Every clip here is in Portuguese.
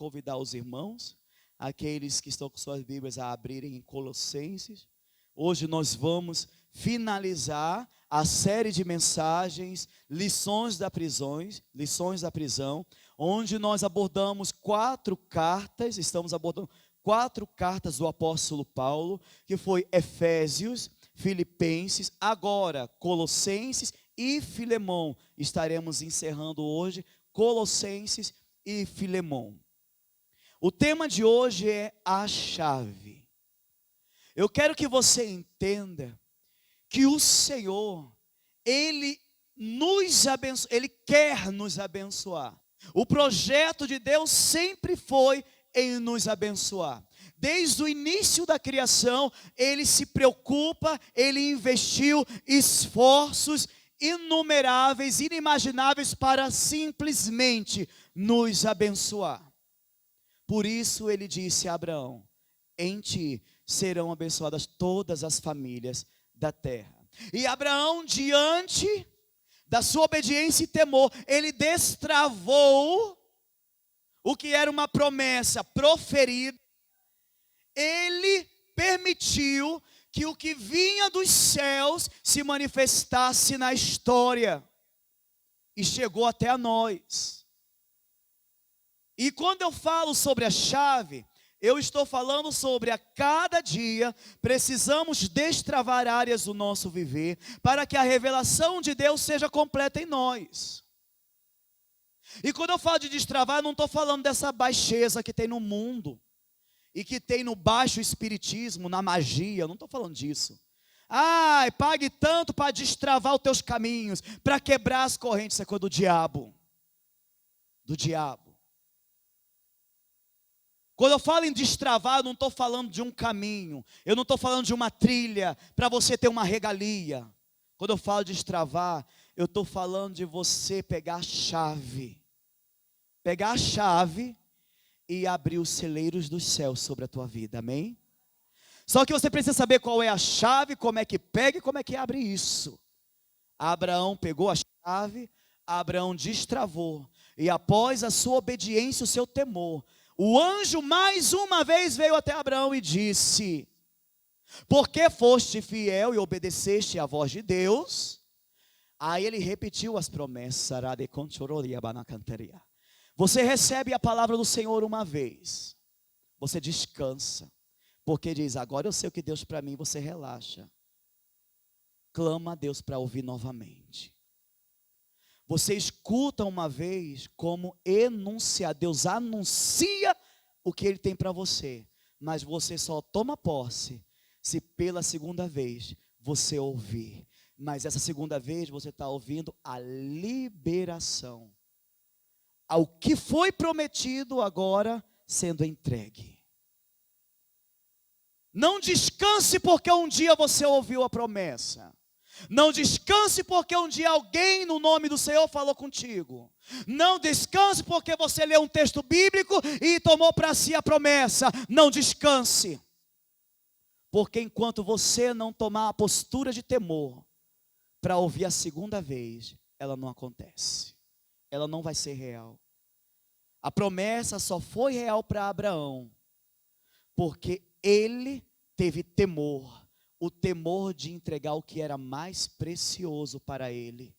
convidar os irmãos, aqueles que estão com suas Bíblias, a abrirem em Colossenses. Hoje nós vamos finalizar a série de mensagens, lições da prisão, onde nós abordamos 4 cartas, estamos abordando 4 cartas do apóstolo Paulo, que foi Efésios, Filipenses, agora Colossenses e Filemão. Estaremos encerrando hoje Colossenses e Filemão. O tema de hoje é a chave. Eu quero que você entenda que o Senhor, Ele quer nos abençoar. O projeto de Deus sempre foi em nos abençoar. Desde o início da criação, Ele se preocupa, Ele investiu esforços inumeráveis, inimagináveis para simplesmente nos abençoar. Por isso Ele disse a Abraão: em ti serão abençoadas todas as famílias da terra. E Abraão, diante da sua obediência e temor, ele destravou o que era uma promessa proferida. Ele permitiu que o que vinha dos céus se manifestasse na história e chegou até a nós. E quando eu falo sobre a chave, eu estou falando sobre a cada dia precisamos destravar áreas do nosso viver para que a revelação de Deus seja completa em nós. E quando eu falo de destravar, eu não estou falando dessa baixeza que tem no mundo e que tem no baixo espiritismo, na magia, eu não estou falando disso. Pague tanto para destravar os teus caminhos, para quebrar as correntes. Isso é coisa do diabo. Do diabo. Quando eu falo em destravar, eu não estou falando de um caminho, eu não estou falando de uma trilha para você ter uma regalia. Quando eu falo de destravar, eu estou falando de você pegar a chave e abrir os celeiros dos céus sobre a tua vida, amém? Só que você precisa saber qual é a chave, como é que pega e como é que abre isso. Abraão pegou a chave, Abraão destravou, e após a sua obediência, o seu temor, o anjo mais uma vez veio até Abraão e disse: porque foste fiel e obedeceste à voz de Deus. Aí ele repetiu as promessas. Você recebe a palavra do Senhor uma vez, você descansa, porque diz: agora eu sei o que Deus para mim. Você relaxa, clama a Deus para ouvir novamente. Você escuta uma vez como enunciar. Deus anuncia o que Ele tem para você, mas você só toma posse se pela segunda vez você ouvir. Mas essa segunda vez você está ouvindo a liberação, ao que foi prometido agora sendo entregue. Não descanse porque um dia você ouviu a promessa. Não descanse porque um dia alguém no nome do Senhor falou contigo. Não descanse porque você leu um texto bíblico e tomou para si a promessa. Não descanse, porque enquanto você não tomar a postura de temor para ouvir a segunda vez, ela não acontece. Ela não vai ser real. A promessa só foi real para Abraão porque ele teve temor. O temor de entregar o que era mais precioso para ele,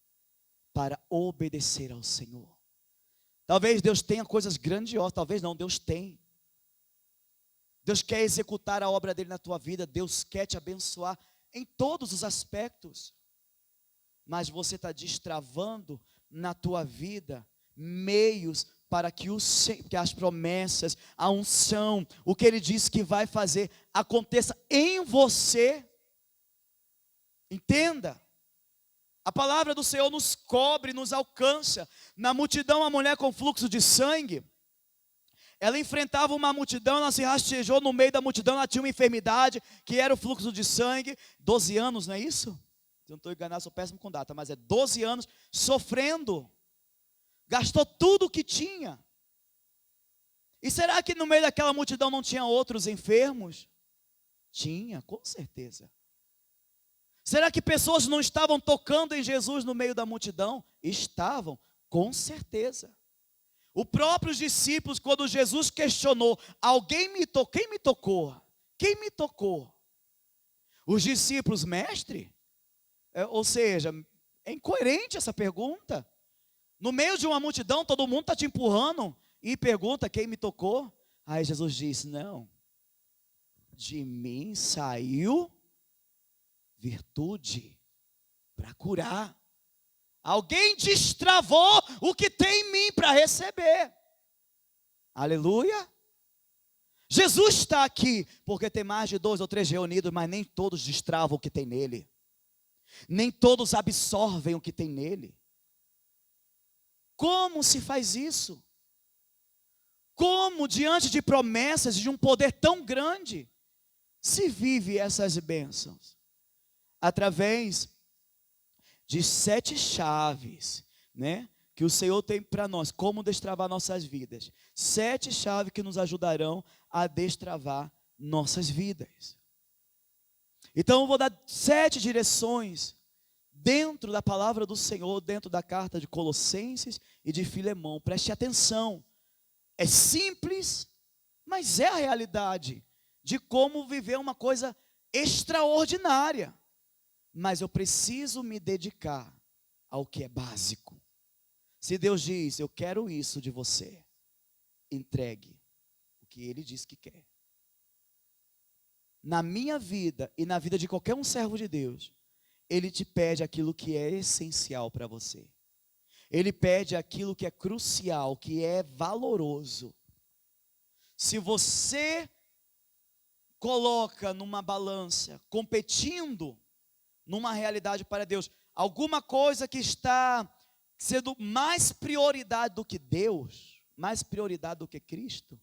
para obedecer ao Senhor. Talvez Deus tenha coisas grandiosas, talvez não, Deus tem. Deus quer executar a obra dele na tua vida, Deus quer te abençoar em todos os aspectos. Mas você está destravando na tua vida meios para que as promessas, a unção, o que Ele disse que vai fazer, aconteça em você. Entenda, a palavra do Senhor nos cobre, nos alcança. Na multidão, a mulher com fluxo de sangue, ela enfrentava uma multidão, ela se rastejou no meio da multidão, ela tinha uma enfermidade, que era o fluxo de sangue, 12 anos, não é isso? Se eu não estou enganado, sou péssimo com data, mas é 12 anos sofrendo, gastou tudo o que tinha. E será que no meio daquela multidão não tinha outros enfermos? Tinha, com certeza. Será que pessoas não estavam tocando em Jesus no meio da multidão? Estavam, com certeza. Os próprios discípulos, quando Jesus questionou, alguém me tocou, quem me tocou? Quem me tocou? Os discípulos, mestre? Ou seja, é incoerente essa pergunta. No meio de uma multidão, todo mundo está te empurrando e pergunta quem me tocou. Aí Jesus disse, não, de mim saiu virtude para curar. Alguém destravou o que tem em mim para receber. Aleluia. Jesus está aqui porque tem mais de 2 ou 3 reunidos, mas nem todos destravam o que tem nele. Nem todos absorvem o que tem nele. Como se faz isso? Como diante de promessas de um poder tão grande se vive essas bênçãos? Através de 7 chaves, né? Que o Senhor tem para nós, como destravar nossas vidas. 7 chaves que nos ajudarão a destravar nossas vidas. Então eu vou dar 7 direções dentro da palavra do Senhor, dentro da carta de Colossenses e de Filemão. Preste atenção. É simples, mas é a realidade de como viver uma coisa extraordinária. Mas eu preciso me dedicar ao que é básico. Se Deus diz, eu quero isso de você, entregue o que Ele diz que quer. Na minha vida e na vida de qualquer um servo de Deus, Ele te pede aquilo que é essencial para você. Ele pede aquilo que é crucial, que é valoroso. Se você coloca numa balança, competindo numa realidade para Deus, alguma coisa que está sendo mais prioridade do que Deus, mais prioridade do que Cristo,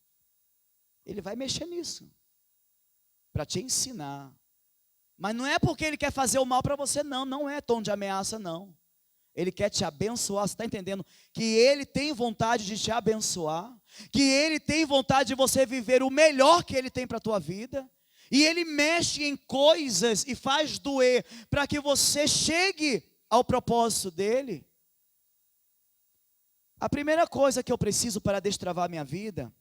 Ele vai mexer nisso, para te ensinar. Mas não é porque Ele quer fazer o mal para você, não, não é tom de ameaça, não. Ele quer te abençoar, você está entendendo? Que Ele tem vontade de te abençoar, que Ele tem vontade de você viver o melhor que Ele tem para a tua vida, e Ele mexe em coisas e faz doer, para que você chegue ao propósito dEle. A primeira coisa que eu preciso para destravar minha vida,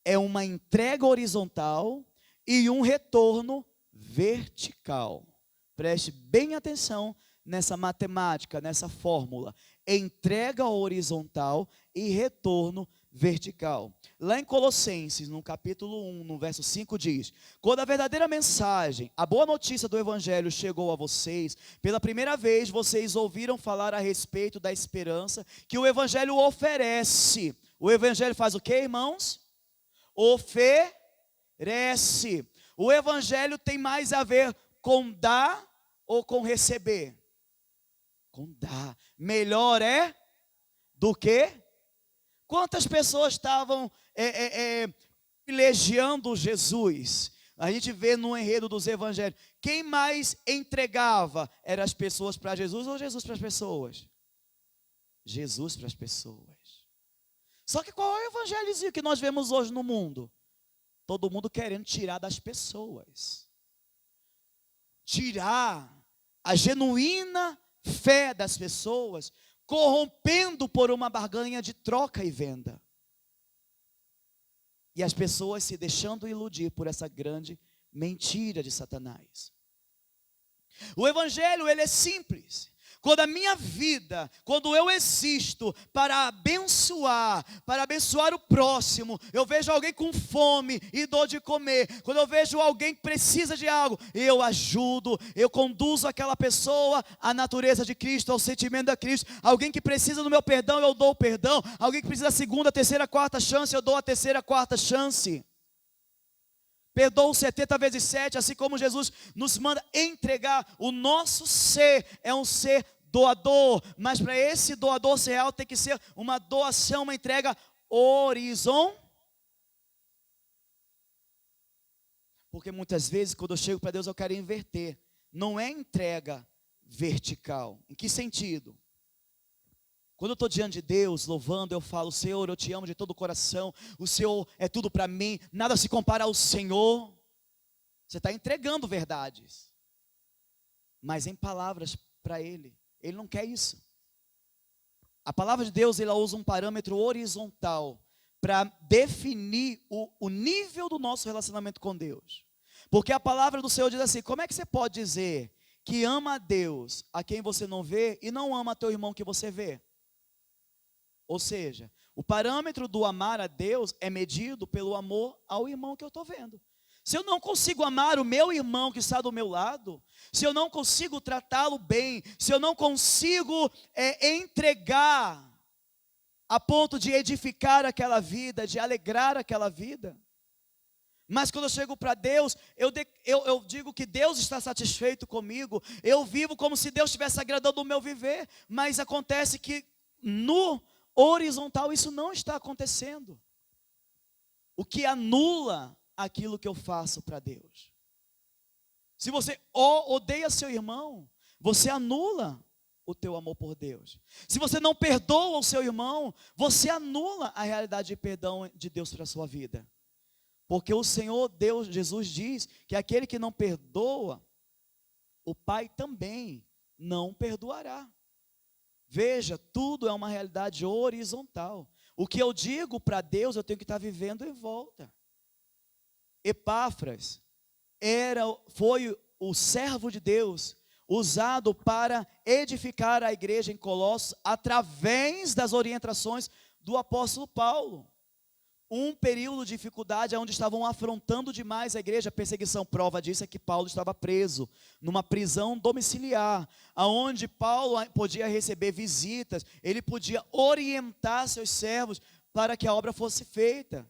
é uma entrega horizontal e um retorno vertical. Preste bem atenção nessa matemática, nessa fórmula. Entrega horizontal e retorno vertical. Lá em Colossenses, no capítulo 1, no verso 5 diz: quando a verdadeira mensagem, a boa notícia do Evangelho chegou a vocês, pela primeira vez vocês ouviram falar a respeito da esperança que o Evangelho oferece. O Evangelho faz o quê, irmãos? Oferece. O Evangelho tem mais a ver com dar ou com receber? Com dar. Melhor é do que? Quantas pessoas estavam privilegiando Jesus? A gente vê no enredo dos evangelhos. Quem mais entregava? Eram as pessoas para Jesus ou Jesus para as pessoas? Jesus para as pessoas. Só que qual é o evangelhozinho que nós vemos hoje no mundo? Todo mundo querendo tirar das pessoas. Tirar a genuína fé das pessoas, corrompendo por uma barganha de troca e venda. E as pessoas se deixando iludir por essa grande mentira de Satanás. O evangelho, ele é simples. Quando a minha vida, quando eu existo para abençoar o próximo, eu vejo alguém com fome e dor de comer, quando eu vejo alguém que precisa de algo, eu ajudo, eu conduzo aquela pessoa à natureza de Cristo, ao sentimento de Cristo. Alguém que precisa do meu perdão, eu dou o perdão. Alguém que precisa da segunda, terceira, quarta chance, eu dou a terceira, quarta chance. Perdoo 70 vezes 7, assim como Jesus nos manda entregar. O nosso ser é um ser doador, mas para esse doador ser real tem que ser uma doação, uma entrega horizontal. Porque muitas vezes quando eu chego para Deus eu quero inverter. Não é entrega vertical. Em que sentido? Quando eu estou diante de Deus, louvando, eu falo: Senhor, eu te amo de todo o coração, o Senhor é tudo para mim, nada se compara ao Senhor. Você está entregando verdades, mas em palavras para Ele. Ele não quer isso. A palavra de Deus, ela usa um parâmetro horizontal para definir o nível do nosso relacionamento com Deus. Porque a palavra do Senhor diz assim: como é que você pode dizer que ama a Deus a quem você não vê e não ama teu irmão que você vê? Ou seja, o parâmetro do amar a Deus é medido pelo amor ao irmão que eu estou vendo. Se eu não consigo amar o meu irmão que está do meu lado, se eu não consigo tratá-lo bem, se eu não consigo entregar a ponto de edificar aquela vida, de alegrar aquela vida, mas quando eu chego para Deus, eu digo que Deus está satisfeito comigo, eu vivo como se Deus estivesse agradando o meu viver, mas acontece que no horizontal isso não está acontecendo, o que anula aquilo que eu faço para Deus. Se você odeia seu irmão, você anula o teu amor por Deus. Se você não perdoa o seu irmão, você anula a realidade de perdão de Deus para a sua vida. Porque o Senhor Deus, Jesus diz que aquele que não perdoa, o Pai também não perdoará. Veja, tudo é uma realidade horizontal. O que eu digo para Deus, eu tenho que estar vivendo em volta. Epáfras foi o servo de Deus, usado para edificar a igreja em Colossos, através das orientações do apóstolo Paulo. Um período de dificuldade onde estavam afrontando demais a igreja, a perseguição. Prova disso é que Paulo estava preso numa prisão domiciliar, aonde Paulo podia receber visitas, ele podia orientar seus servos para que a obra fosse feita.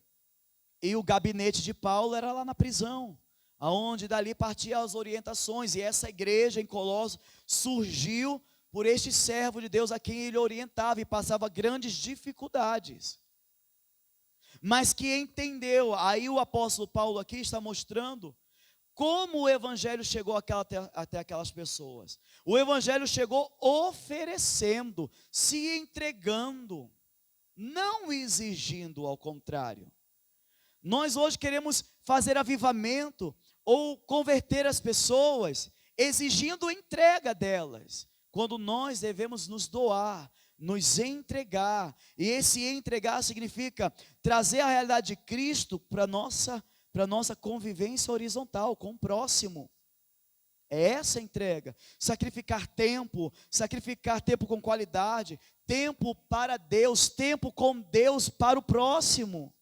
E o gabinete de Paulo era lá na prisão, aonde dali partiam as orientações, e essa igreja em Colossos surgiu por este servo de Deus a quem ele orientava e passava grandes dificuldades. Mas que entendeu, aí o apóstolo Paulo aqui está mostrando como o evangelho chegou até aquelas pessoas. O evangelho chegou oferecendo, se entregando, não exigindo, ao contrário. Nós hoje queremos fazer avivamento ou converter as pessoas, exigindo entrega delas, quando nós devemos nos doar, nos entregar. E esse entregar significa trazer a realidade de Cristo para a nossa convivência horizontal com o próximo. É essa a entrega. Sacrificar tempo com qualidade, tempo para Deus, tempo com Deus para o próximo,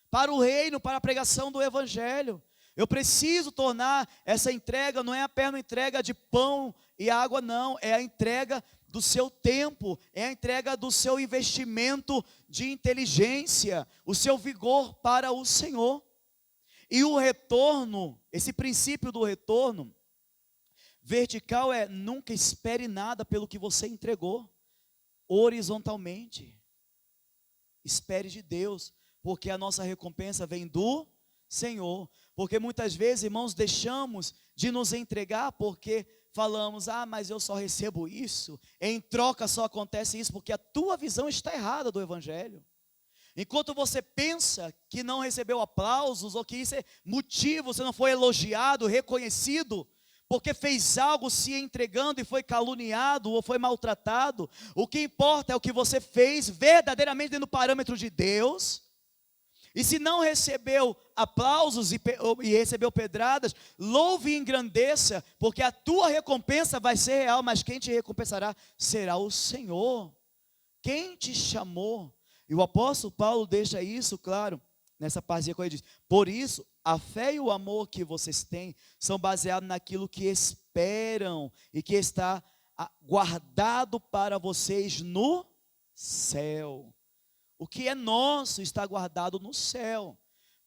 para o reino, para a pregação do evangelho. Eu preciso tornar essa entrega, não é apenas uma entrega de pão e água, não, é a entrega do seu tempo, é a entrega do seu investimento de inteligência, o seu vigor para o Senhor. E o retorno, esse princípio do retorno vertical é: nunca espere nada pelo que você entregou. Horizontalmente, espere de Deus, porque a nossa recompensa vem do Senhor. Porque muitas vezes, irmãos, deixamos de nos entregar porque falamos: mas eu só recebo isso, em troca só acontece isso, porque a tua visão está errada do evangelho. Enquanto você pensa que não recebeu aplausos, ou que isso é motivo, você não foi elogiado, reconhecido, porque fez algo se entregando e foi caluniado ou foi maltratado, o que importa é o que você fez verdadeiramente dentro do parâmetro de Deus. E se não recebeu aplausos e recebeu pedradas, louve e engrandeça, porque a tua recompensa vai ser real, mas quem te recompensará será o Senhor. Quem te chamou? E o apóstolo Paulo deixa isso claro nessa partezinha quando ele diz: por isso, a fé e o amor que vocês têm são baseados naquilo que esperam e que está guardado para vocês no céu. O que é nosso está guardado no céu.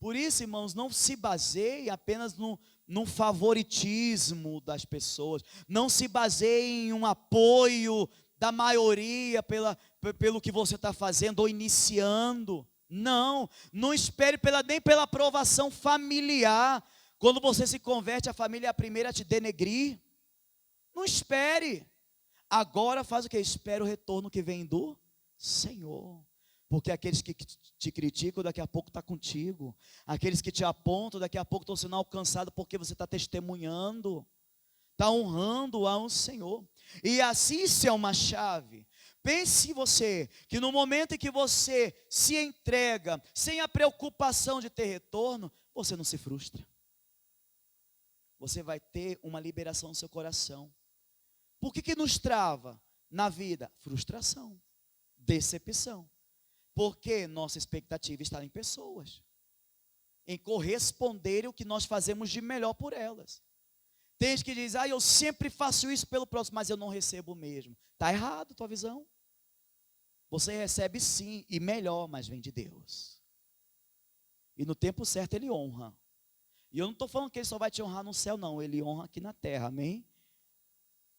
Por isso, irmãos, não se baseie apenas no favoritismo das pessoas. Não se baseie em um apoio da maioria pelo que você está fazendo ou iniciando. Não espere nem pela aprovação familiar. Quando você se converte, a família é a primeira a te denegrir. Não espere. Agora faz o que? Espera o retorno que vem do Senhor. Porque aqueles que te criticam, daqui a pouco está contigo. Aqueles que te apontam, daqui a pouco estão sendo alcançados porque você está testemunhando, está honrando ao Senhor. E assim isso é uma chave. Pense você que no momento em que você se entrega, sem a preocupação de ter retorno, você não se frustra. Você vai ter uma liberação no seu coração. Por que nos trava na vida? Frustração, decepção. Porque nossa expectativa está em pessoas, em corresponder o que nós fazemos de melhor por elas. Tem gente que diz, eu sempre faço isso pelo próximo, mas eu não recebo mesmo. Está errado a tua visão. Você recebe sim, e melhor, mas vem de Deus. E no tempo certo Ele honra. E eu não estou falando que Ele só vai te honrar no céu, não. Ele honra aqui na terra, amém?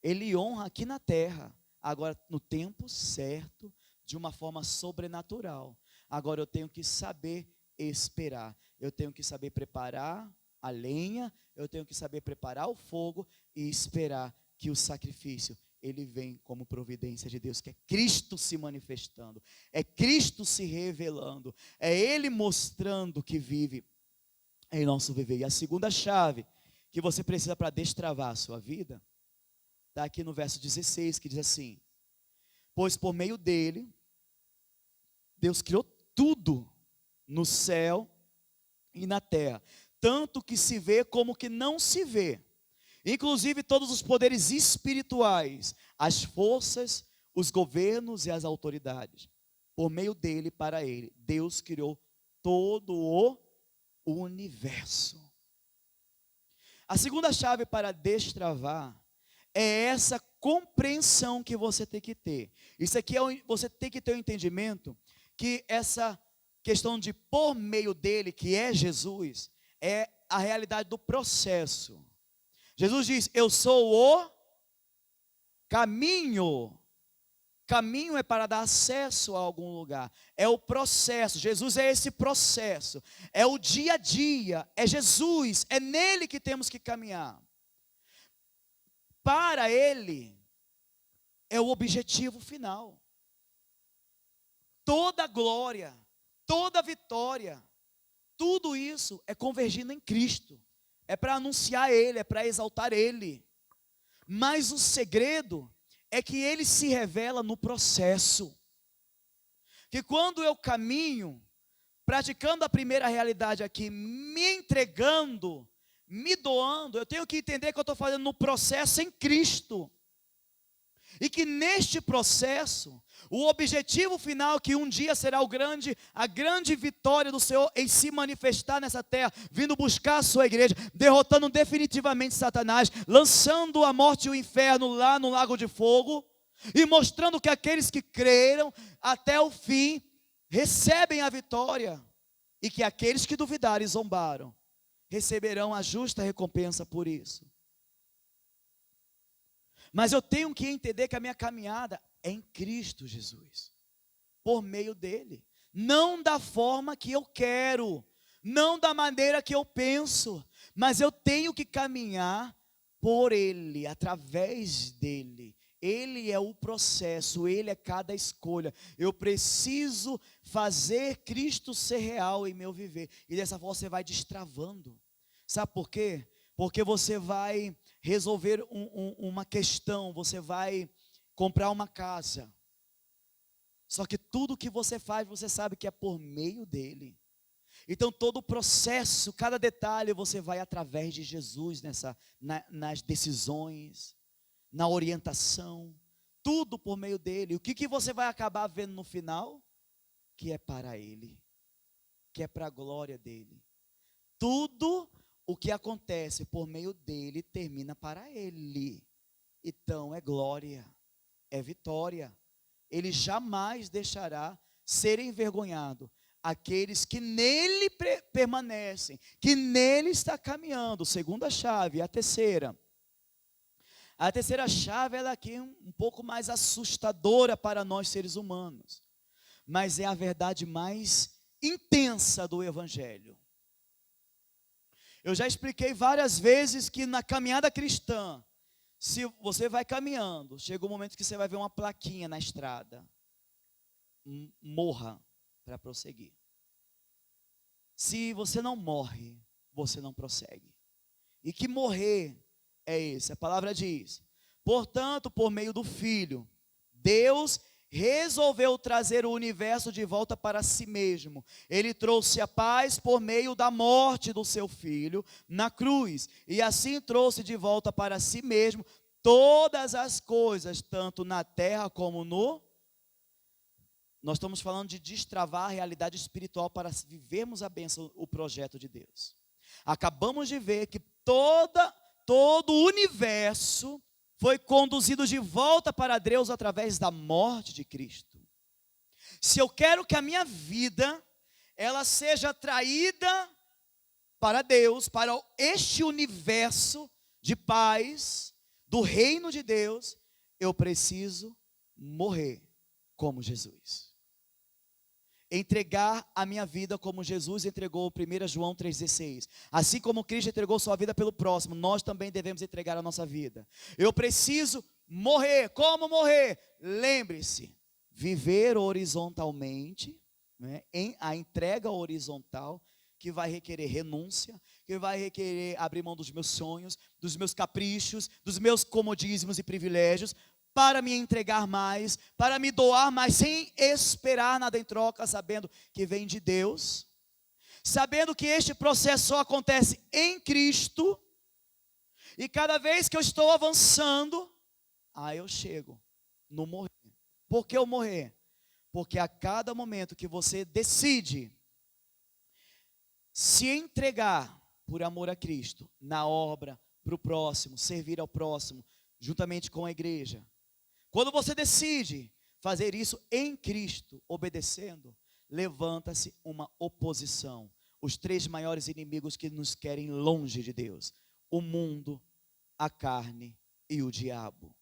Ele honra aqui na terra. Agora, no tempo certo, de uma forma sobrenatural. Agora, eu tenho que saber esperar. Eu tenho que saber preparar a lenha, eu tenho que saber preparar o fogo e esperar que o sacrifício, ele vem como providência de Deus, que é Cristo se manifestando, é Cristo se revelando, é Ele mostrando que vive em nosso viver. E a segunda chave que você precisa para destravar a sua vida, está aqui no verso 16, que diz assim: pois por meio dele, Deus criou tudo no céu e na terra, tanto que se vê como que não se vê, inclusive todos os poderes espirituais, as forças, os governos e as autoridades. Por meio dele, para ele, Deus criou todo o universo. A segunda chave para destravar é essa compreensão que você tem que ter. Isso aqui você tem que ter um entendimento que essa questão de por meio dele, que é Jesus, é a realidade do processo. Jesus diz, eu sou o caminho. Caminho é para dar acesso a algum lugar. É o processo. Jesus é esse processo. É o dia a dia. É Jesus. É nele que temos que caminhar. Para ele, é o objetivo final. Toda glória, toda vitória, tudo isso é convergindo em Cristo. É para anunciar Ele, é para exaltar Ele. Mas o segredo é que Ele se revela no processo. Que quando eu caminho, praticando a primeira realidade aqui, me entregando, me doando, eu tenho que entender que eu estou fazendo no processo em Cristo. E que neste processo, o objetivo final, que um dia será a grande vitória do Senhor em se manifestar nessa terra, vindo buscar a sua igreja, derrotando definitivamente Satanás, lançando a morte e o inferno lá no lago de fogo, e mostrando que aqueles que creram até o fim, recebem a vitória, e que aqueles que duvidaram e zombaram, receberão a justa recompensa por isso. Mas eu tenho que entender que a minha caminhada é em Cristo Jesus, por meio dele, não da forma que eu quero, não da maneira que eu penso, mas eu tenho que caminhar por ele, através dele. Ele é o processo, ele é cada escolha. Eu preciso fazer Cristo ser real em meu viver, e dessa forma você vai destravando. Sabe por quê? Porque você vai resolver uma questão, você vai comprar uma casa. Só que tudo que você faz, você sabe que é por meio dele. Então todo o processo, cada detalhe, você vai através de Jesus nas decisões, na orientação, tudo por meio dele. O que você vai acabar vendo no final? Que é para ele, que é para a glória dele. Tudo o que acontece por meio dele termina para ele. Então é glória, é vitória. Ele jamais deixará ser envergonhado aqueles que nele permanecem, que nele está caminhando. Segunda chave, a terceira. A terceira chave, ela aqui é um pouco mais assustadora para nós seres humanos, mas é a verdade mais intensa do Evangelho. Eu já expliquei várias vezes que na caminhada cristã, se você vai caminhando, chega um momento que você vai ver uma plaquinha na estrada: morra para prosseguir. Se você não morre, você não prossegue. E que morrer é esse? A palavra diz: portanto, por meio do Filho, Deus resolveu trazer o universo de volta para si mesmo. Ele trouxe a paz por meio da morte do seu filho na cruz. E assim trouxe de volta para si mesmo todas as coisas, tanto na terra como no... Nós estamos falando de destravar a realidade espiritual para vivermos a bênção, o projeto de Deus. Acabamos de ver que todo o universo foi conduzido de volta para Deus através da morte de Cristo. Se eu quero que a minha vida, ela seja atraída para Deus, para este universo de paz, do reino de Deus, eu preciso morrer como Jesus. Entregar a minha vida como Jesus entregou, 1 João 3,16. Assim como Cristo entregou sua vida pelo próximo, nós também devemos entregar a nossa vida. Eu preciso morrer. Como morrer? Lembre-se, viver horizontalmente, né, em a entrega horizontal, que vai requerer renúncia, que vai requerer abrir mão dos meus sonhos, dos meus caprichos, dos meus comodismos e privilégios, para me entregar mais, para me doar mais, sem esperar nada em troca, sabendo que vem de Deus, sabendo que este processo só acontece em Cristo, e cada vez que eu estou avançando, aí eu chego no morrer. Por que eu morrer? Porque a cada momento que você decide se entregar por amor a Cristo, na obra, para o próximo, servir ao próximo, juntamente com a igreja, quando você decide fazer isso em Cristo, obedecendo, levanta-se uma oposição. Os 3 maiores inimigos que nos querem longe de Deus: o mundo, a carne e o diabo.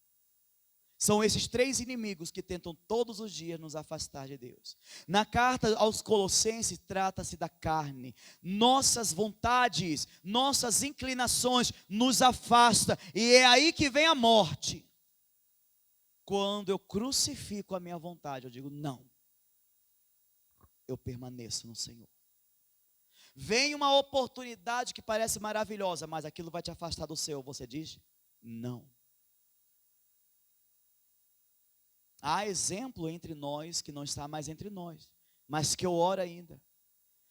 São esses 3 inimigos que tentam todos os dias nos afastar de Deus. Na carta aos Colossenses, trata-se da carne. Nossas vontades, nossas inclinações nos afastam, e é aí que vem a morte. Quando eu crucifico a minha vontade, eu digo não, eu permaneço no Senhor. Vem uma oportunidade que parece maravilhosa, mas aquilo vai te afastar do Senhor, você diz não. Há exemplo entre nós, que não está mais entre nós, mas que eu oro ainda.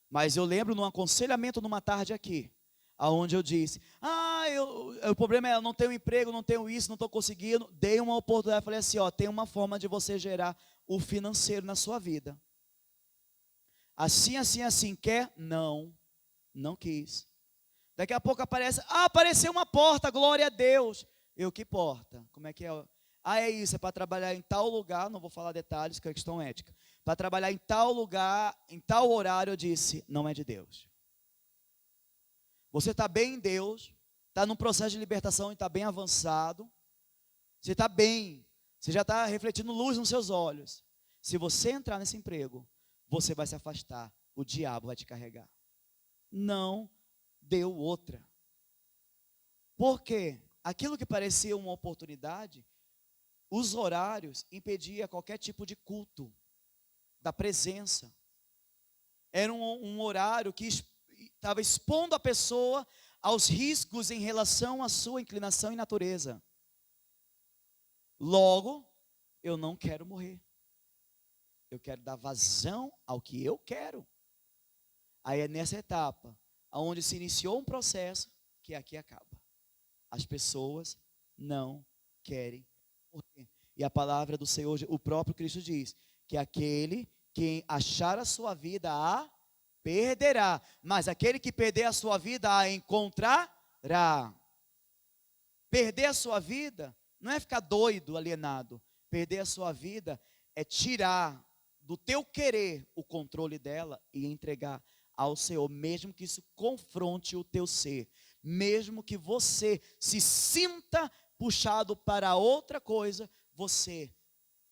Mas eu lembro num aconselhamento numa tarde aqui, aonde eu disse, o problema é, eu não tenho emprego, não tenho isso, não estou conseguindo. Dei uma oportunidade, falei assim, tem uma forma de você gerar o financeiro na sua vida. Assim, assim, assim, quer? Não quis. Daqui a pouco apareceu uma porta, glória a Deus. Que porta? Como é que é? É isso, é para trabalhar em tal lugar, não vou falar detalhes, que é questão ética. Para trabalhar em tal lugar, em tal horário, eu disse, não é de Deus. Você está bem em Deus, está num processo de libertação e está bem avançado. Você está bem, você já está refletindo luz nos seus olhos. Se você entrar nesse emprego, você vai se afastar, o diabo vai te carregar. Não deu outra. Por quê? Aquilo que parecia uma oportunidade, os horários impediam qualquer tipo de culto da presença. Era um horário que estava expondo a pessoa aos riscos em relação à sua inclinação e natureza. Logo, eu não quero morrer. Eu quero dar vazão ao que eu quero. Aí é nessa etapa, onde se iniciou um processo, que aqui acaba. As pessoas não querem morrer. E a palavra do Senhor, o próprio Cristo diz, que aquele que achar a sua vida a perderá, mas aquele que perder a sua vida a encontrará. Perder a sua vida não é ficar doido, alienado. Perder a sua vida é tirar do teu querer o controle dela e entregar ao Senhor, mesmo que isso confronte o teu ser, mesmo que você se sinta puxado para outra coisa, você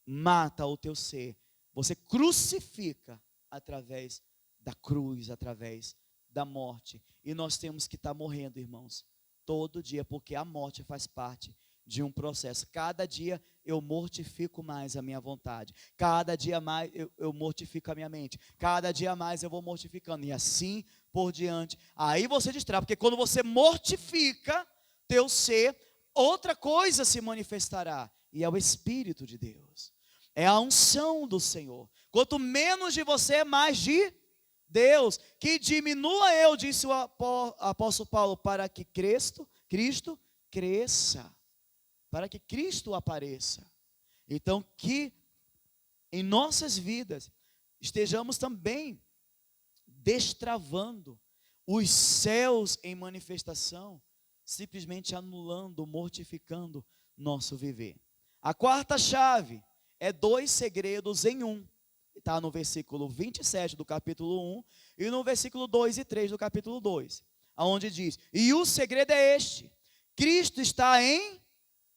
mata o teu ser, você crucifica através da cruz, através da morte. E nós temos que estar morrendo, irmãos, todo dia, porque a morte faz parte de um processo. Cada dia eu mortifico mais a minha vontade, cada dia mais eu mortifico a minha mente, cada dia mais eu vou mortificando, e assim por diante. Aí você distrai, porque quando você mortifica teu ser, outra coisa se manifestará, e é o Espírito de Deus. É a unção do Senhor. Quanto menos de você, mais de Deus. Que diminua eu, disse o apóstolo Paulo, para que Cristo cresça. Para que Cristo apareça. Então, que em nossas vidas estejamos também destravando os céus em manifestação, simplesmente anulando, mortificando nosso viver. A quarta chave é 2 segredos em um. Está no versículo 27 do capítulo 1 e no versículo 2 e 3 do capítulo 2, onde diz: e o segredo é este: Cristo está em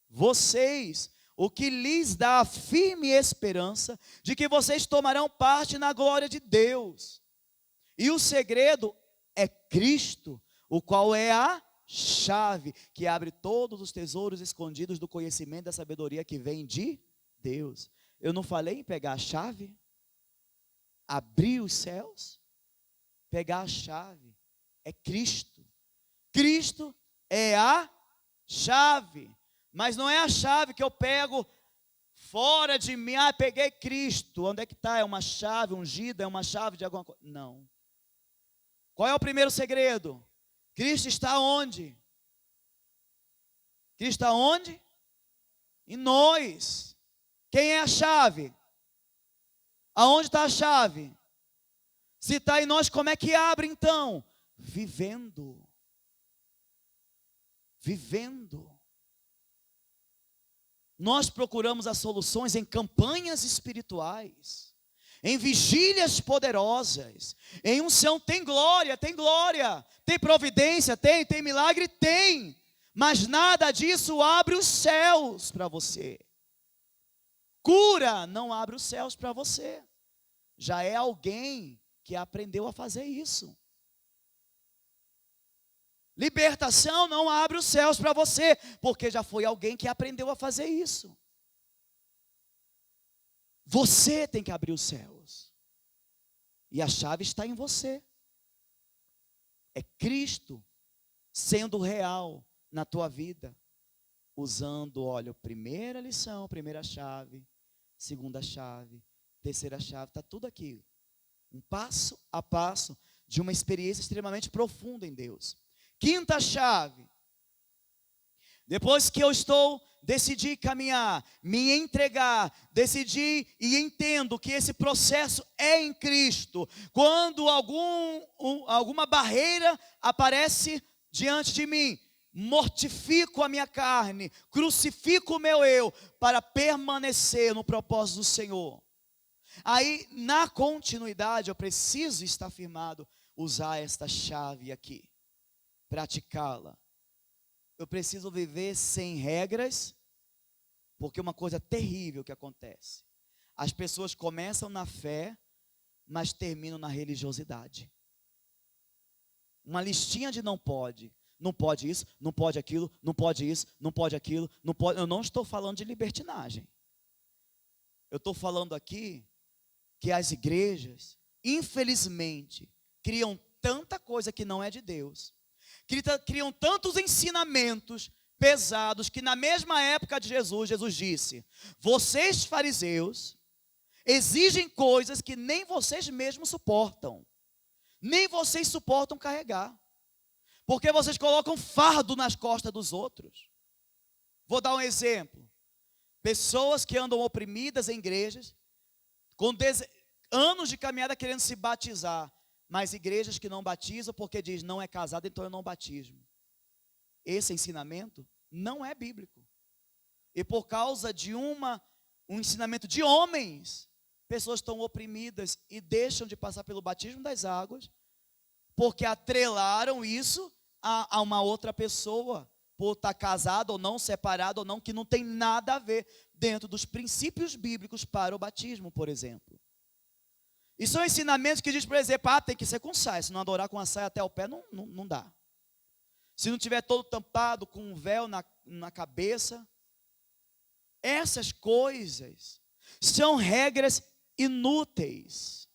vocês, o que lhes dá a firme esperança de que vocês tomarão parte na glória de Deus. E o segredo é Cristo, o qual é a chave que abre todos os tesouros escondidos do conhecimento da sabedoria que vem de Deus. Eu não falei em pegar a chave? Abrir os céus? Pegar a chave é Cristo. Cristo é a chave. Mas não é a chave que eu pego fora de mim. Ah, peguei Cristo. Onde é que está? É uma chave ungida? É uma chave de alguma coisa? Não. Qual é o primeiro segredo? Cristo está onde? Cristo está onde? Em nós. Quem é a chave? Aonde está a chave? Se está em nós, como é que abre então? Vivendo. Vivendo. Nós procuramos as soluções em campanhas espirituais, em vigílias poderosas, em unção. Tem glória, tem providência, tem milagre, tem, mas nada disso abre os céus para você. Cura não abre os céus para você, já é alguém que aprendeu a fazer isso. Libertação não abre os céus para você, porque já foi alguém que aprendeu a fazer isso. Você tem que abrir os céus. E a chave está em você. É Cristo sendo real na tua vida. Usando, olha, primeira lição, primeira chave, segunda chave, terceira chave, está tudo aqui. Um passo a passo de uma experiência extremamente profunda em Deus. Quinta chave. Depois que eu decidi caminhar, me entregar, decidi e entendo que esse processo é em Cristo. Quando alguma barreira aparece diante de mim, mortifico a minha carne, crucifico o meu eu, para permanecer no propósito do Senhor. Aí, na continuidade, eu preciso estar firmado, usar esta chave aqui, praticá-la. Eu preciso viver sem regras, porque uma coisa terrível que acontece: as pessoas começam na fé, mas terminam na religiosidade. Uma listinha de não pode isso, não pode aquilo, não pode isso, não pode aquilo, não pode. Eu não estou falando de libertinagem. Eu estou falando aqui que as igrejas, infelizmente, criam tanta coisa que não é de Deus, criam tantos ensinamentos pesados, que na mesma época de Jesus disse: vocês fariseus exigem coisas que nem vocês mesmos suportam, nem vocês suportam carregar, porque vocês colocam fardo nas costas dos outros. Vou dar um exemplo: pessoas que andam oprimidas em igrejas, com anos de caminhada querendo se batizar, mas igrejas que não batizam porque diz: não é casado, então eu não batismo. Esse ensinamento não é bíblico. E por causa de um ensinamento de homens, pessoas estão oprimidas e deixam de passar pelo batismo das águas, porque atrelaram isso a uma outra pessoa, por estar casado ou não, separado ou não, que não tem nada a ver dentro dos princípios bíblicos para o batismo, por exemplo. E são ensinamentos que diz, por exemplo, tem que ser com saia, se não adorar com a saia até o pé, não dá. Se não tiver todo tampado com um véu na cabeça. Essas coisas são regras inúteis.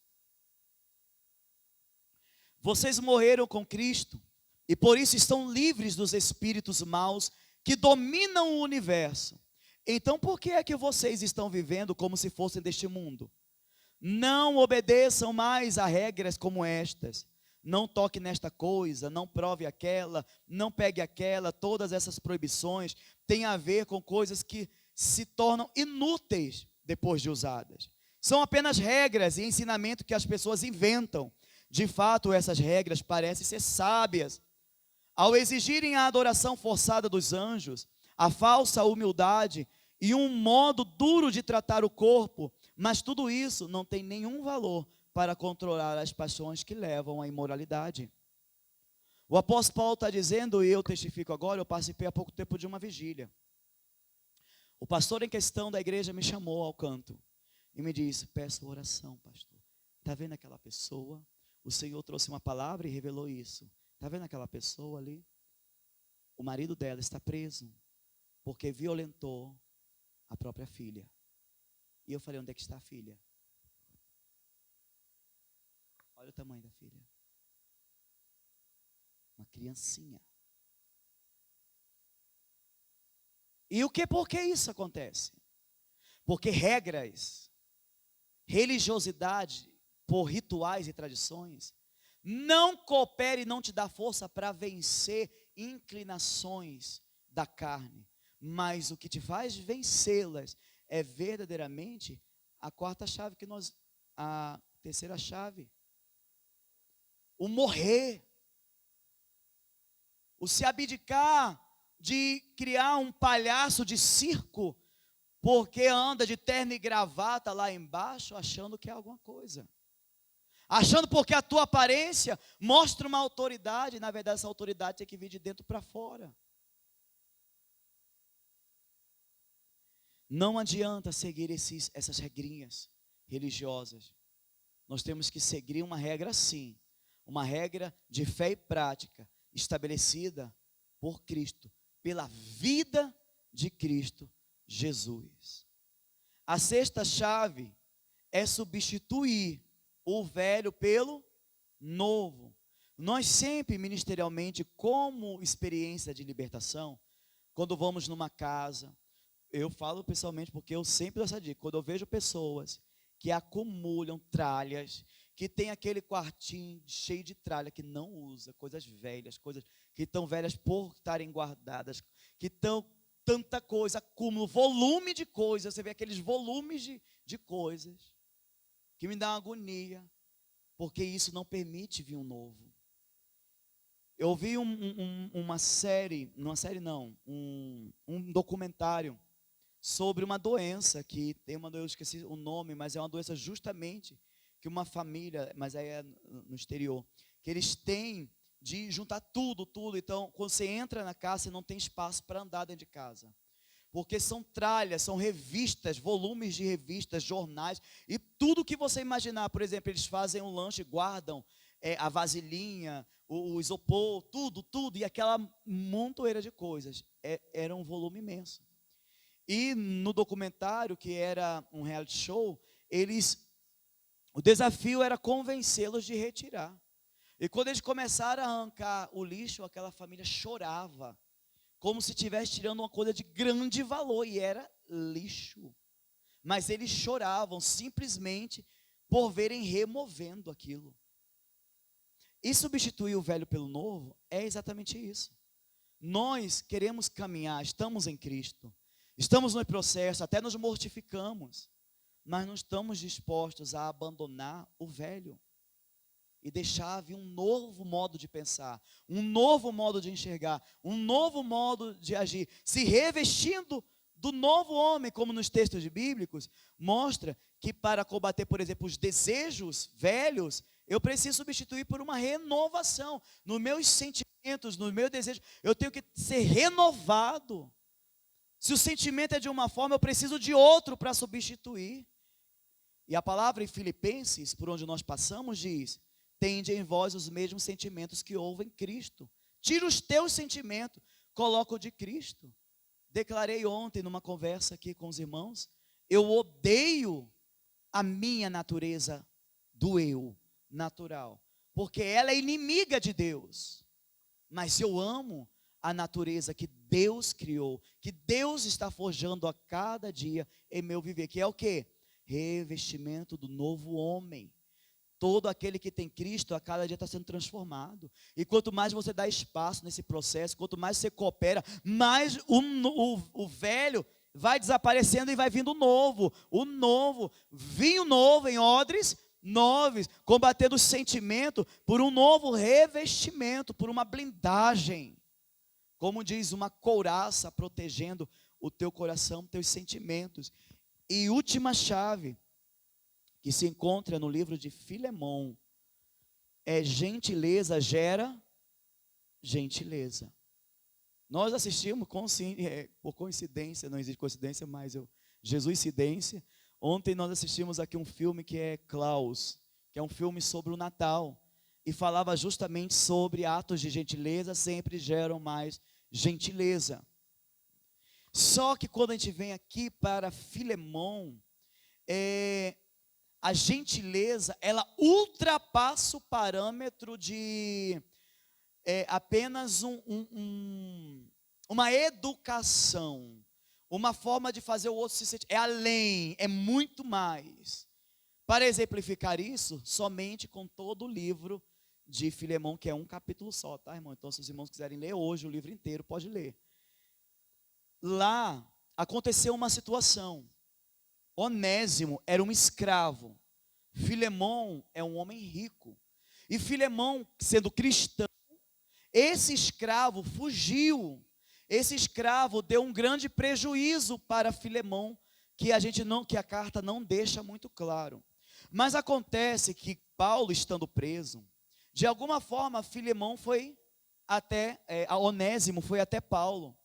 Vocês morreram com Cristo e por isso estão livres dos espíritos maus que dominam o universo. Então por que é que vocês estão vivendo como se fossem deste mundo? Não obedeçam mais a regras como estas. Não toque nesta coisa, não prove aquela, não pegue aquela. Todas essas proibições têm a ver com coisas que se tornam inúteis depois de usadas. São apenas regras e ensinamento que as pessoas inventam. De fato, essas regras parecem ser sábias. Ao exigirem a adoração forçada dos anjos, a falsa humildade e um modo duro de tratar o corpo, mas tudo isso não tem nenhum valor para controlar as paixões que levam à imoralidade. O apóstolo Paulo está dizendo, e eu testifico agora, eu participei há pouco tempo de uma vigília. O pastor em questão da igreja me chamou ao canto e me disse, peço oração, pastor. Está vendo aquela pessoa? O Senhor trouxe uma palavra e revelou isso. Está vendo aquela pessoa ali? O marido dela está preso porque violentou a própria filha. E eu falei, onde é que está a filha? Olha o tamanho da filha. Uma criancinha. E por que isso acontece? Porque regras, religiosidade por rituais e tradições, não coopera e não te dá força para vencer inclinações da carne. Mas o que te faz vencê-las é verdadeiramente a terceira chave. O morrer. O se abdicar de criar um palhaço de circo, porque anda de terno e gravata lá embaixo, achando que é alguma coisa. Achando porque a tua aparência mostra uma autoridade, e na verdade essa autoridade tem que vir de dentro para fora. Não adianta seguir essas regrinhas religiosas. Nós temos que seguir uma regra sim, uma regra de fé e prática, estabelecida por Cristo, pela vida de Cristo Jesus. A sexta chave é substituir o velho pelo novo. Nós sempre, ministerialmente, como experiência de libertação, quando vamos numa casa, eu falo pessoalmente porque eu sempre dou essa dica, quando eu vejo pessoas que acumulam tralhas, que tem aquele quartinho cheio de tralha que não usa, coisas velhas, coisas que estão velhas por estarem guardadas, que estão tanta coisa, acúmulo, volume de coisas, você vê aqueles volumes de coisas, que me dá uma agonia, porque isso não permite vir um novo. Eu vi um documentário sobre uma doença que tem eu esqueci o nome, mas é uma doença justamente que uma família, mas aí é no exterior, que eles têm de juntar tudo, então quando você entra na casa, você não tem espaço para andar dentro de casa, porque são tralhas, são revistas, volumes de revistas, jornais, e tudo que você imaginar, por exemplo, eles fazem um lanche, guardam a vasilhinha, o isopor, tudo, e aquela montoeira de coisas, era um volume imenso. E no documentário, que era um reality show, o desafio era convencê-los de retirar. E quando eles começaram a arrancar o lixo, aquela família chorava, como se estivesse tirando uma coisa de grande valor, e era lixo. Mas eles choravam simplesmente por verem removendo aquilo. E substituir o velho pelo novo é exatamente isso. Nós queremos caminhar, estamos em Cristo, estamos no processo, até nos mortificamos, mas não estamos dispostos a abandonar o velho e deixar vir um novo modo de pensar, um novo modo de enxergar, um novo modo de agir, se revestindo do novo homem, como nos textos bíblicos, mostra que para combater, por exemplo, os desejos velhos, eu preciso substituir por uma renovação, nos meus sentimentos, no meu desejo, eu tenho que ser renovado. Se o sentimento é de uma forma, eu preciso de outro para substituir. E a palavra em Filipenses, por onde nós passamos, diz: tende em vós os mesmos sentimentos que houve em Cristo. Tira os teus sentimentos, coloca o de Cristo. Declarei ontem numa conversa aqui com os irmãos, eu odeio a minha natureza do eu natural, porque ela é inimiga de Deus. Mas eu amo a natureza que Deus criou, que Deus está forjando a cada dia em meu viver, que é o quê? Revestimento do novo homem. Todo aquele que tem Cristo, a cada dia está sendo transformado. E quanto mais você dá espaço nesse processo, quanto mais você coopera, mais o velho vai desaparecendo e vai vindo o novo, vinho novo em odres novos, combatendo o sentimento por um novo revestimento, por uma blindagem. Como diz, uma couraça protegendo o teu coração, teus sentimentos. E última chave, que se encontra no livro de Filemão, é gentileza gera gentileza. Nós assistimos, por coincidência, não existe coincidência, mas Jesuscidência. Ontem nós assistimos aqui um filme que é Klaus, que é um filme sobre o Natal, e falava justamente sobre atos de gentileza sempre geram mais gentileza. Só que quando a gente vem aqui para Filemão, a gentileza, ela ultrapassa o parâmetro de apenas uma educação, uma forma de fazer o outro se sentir, é além, é muito mais. Para exemplificar isso, somente com todo o livro de Filemão, que é um capítulo só, tá, irmão? Então, se os irmãos quiserem ler hoje o livro inteiro, pode ler. Lá aconteceu uma situação. Onésimo era um escravo. Filemão é um homem rico. E Filemão, sendo cristão, esse escravo fugiu. Esse escravo deu um grande prejuízo para Filemão, que a carta não deixa muito claro. Mas acontece que Paulo, estando preso, de alguma forma Filemão foi Onésimo foi até Paulo.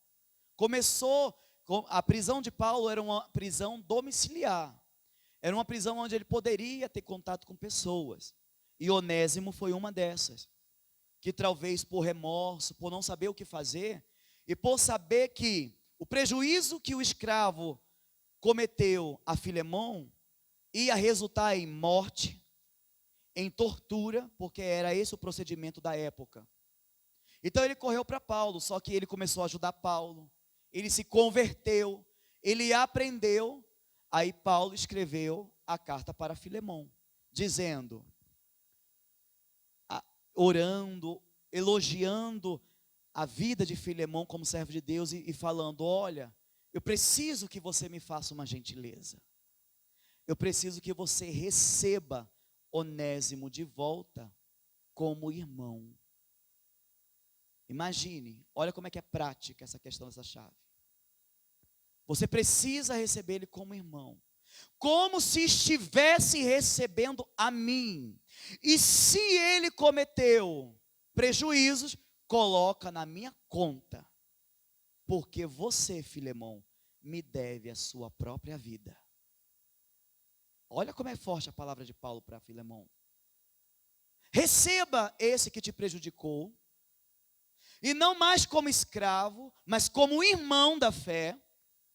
A prisão de Paulo era uma prisão domiciliar. Era uma prisão onde ele poderia ter contato com pessoas. E Onésimo foi uma dessas, que talvez por remorso, por não saber o que fazer, e por saber que o prejuízo que o escravo cometeu a Filemão ia resultar em morte, em tortura, porque era esse o procedimento da época. Então ele correu para Paulo, só que ele começou a ajudar Paulo, ele se converteu, ele aprendeu. Aí Paulo escreveu a carta para Filemão, dizendo, orando, elogiando a vida de Filemão como servo de Deus e falando, olha, eu preciso que você me faça uma gentileza. Eu preciso que você receba Onésimo de volta como irmão. Imagine, olha como é que é prática essa questão dessa chave. Você precisa receber ele como irmão, como se estivesse recebendo a mim. E se ele cometeu prejuízos, coloca na minha conta, porque você, Filemão, me deve a sua própria vida. Olha como é forte a palavra de Paulo para Filemão. Receba esse que te prejudicou, e não mais como escravo, mas como irmão da fé.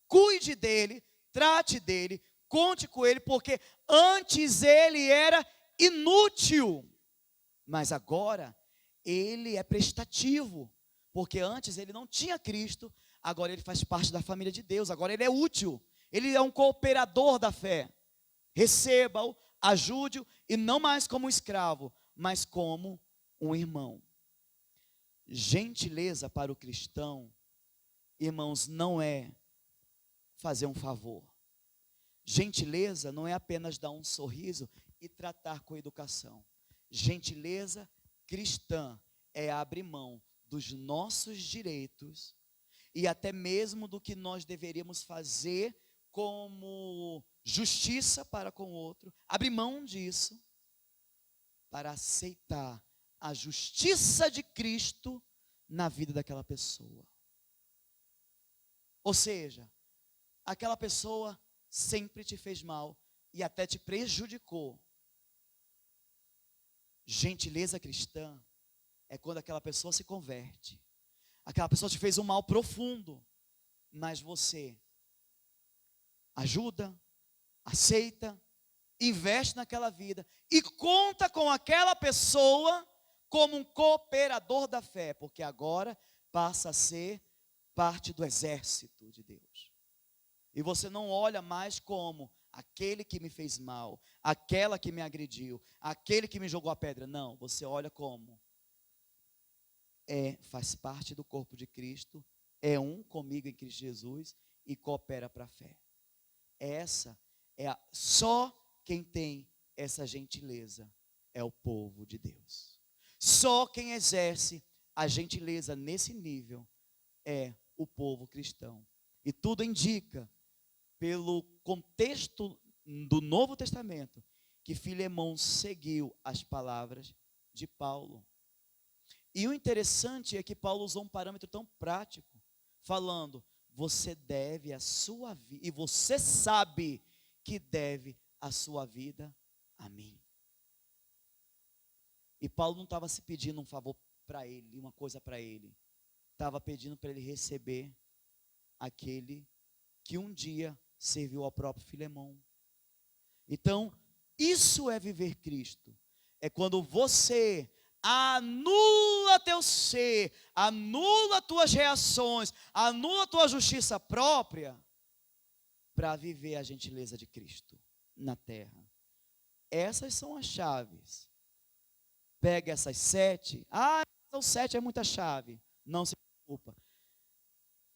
Cuide dele, trate dele, conte com ele, porque antes ele era inútil, mas agora ele é prestativo, porque antes ele não tinha Cristo, agora ele faz parte da família de Deus, agora ele é útil, ele é um cooperador da fé. Receba-o, ajude-o, e não mais como um escravo, mas como um irmão. Gentileza para o cristão, irmãos, não é fazer um favor. Gentileza não é apenas dar um sorriso e tratar com educação. Gentileza cristã é abrir mão dos nossos direitos e até mesmo do que nós deveríamos fazer como justiça para com o outro, abrir mão disso para aceitar a justiça de Cristo na vida daquela pessoa. Ou seja, aquela pessoa sempre te fez mal e até te prejudicou. Gentileza cristã é quando aquela pessoa se converte. Aquela pessoa te fez um mal profundo, mas você ajuda, aceita, investe naquela vida e conta com aquela pessoa como um cooperador da fé, porque agora passa a ser parte do exército de Deus. E você não olha mais como aquele que me fez mal, aquela que me agrediu, aquele que me jogou a pedra. Não, você olha como faz parte do corpo de Cristo, é um comigo em Cristo Jesus e coopera para a fé. Só quem tem essa gentileza é o povo de Deus. Só quem exerce a gentileza nesse nível é o povo cristão. E tudo indica, pelo contexto do Novo Testamento, que Filemão seguiu as palavras de Paulo. E o interessante é que Paulo usou um parâmetro tão prático, falando: você deve a sua vida, e você sabe que deve a sua vida a mim. E Paulo não estava se pedindo um favor para ele, uma coisa para ele. Estava pedindo para ele receber aquele que um dia serviu ao próprio Filemão. Então, isso é viver Cristo. É quando você anula teu ser, anula tuas reações, anula tua justiça própria, para viver a gentileza de Cristo na terra. Essas são as chaves. Pega essas 7. São 7, é muita chave. Não se preocupa.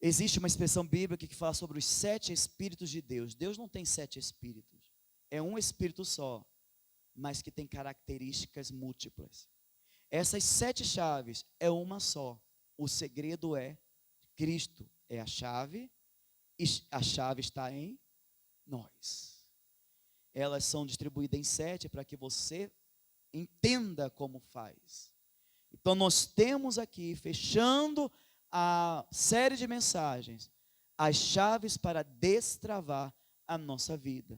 Existe uma expressão bíblica que fala sobre os 7 Espíritos de Deus. Deus não tem 7 Espíritos. É um Espírito só, mas que tem características múltiplas. Essas 7 chaves é uma só. O segredo é Cristo é a chave, e a chave está em nós. Elas são distribuídas em 7 para que você entenda como faz. Então nós temos aqui, fechando a série de mensagens, as chaves para destravar a nossa vida.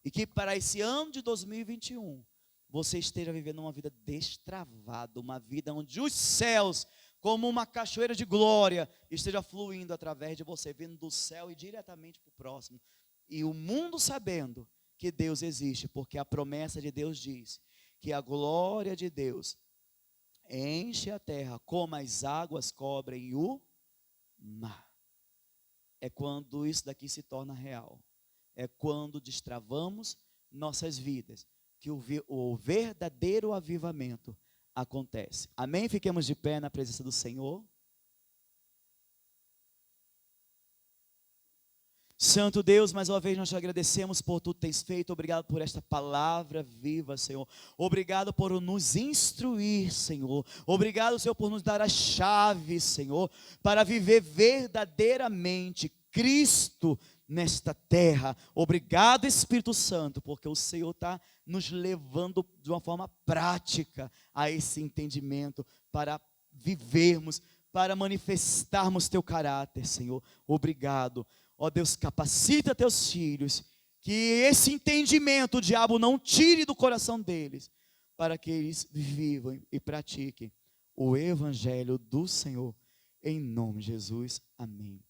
E que para esse ano de 2021, você esteja vivendo uma vida destravada, uma vida onde os céus, como uma cachoeira de glória, esteja fluindo através de você, vindo do céu e diretamente para o próximo. E o mundo sabendo que Deus existe, porque a promessa de Deus diz que a glória de Deus enche a terra como as águas cobrem o mar. É quando isso daqui se torna real. É quando destravamos nossas vidas que o verdadeiro avivamento acontece. Amém? Fiquemos de pé na presença do Senhor. Santo Deus, mais uma vez nós te agradecemos por tudo que tens feito. Obrigado por esta palavra viva, Senhor. Obrigado por nos instruir, Senhor. Obrigado, Senhor, por nos dar as chaves, Senhor, para viver verdadeiramente Cristo nesta terra. Obrigado, Espírito Santo, porque o Senhor está nos levando de uma forma prática a esse entendimento, para vivermos, para manifestarmos teu caráter, Senhor. Obrigado. Ó Deus, capacita teus filhos, que esse entendimento o diabo não tire do coração deles, para que eles vivam e pratiquem o evangelho do Senhor, em nome de Jesus, amém.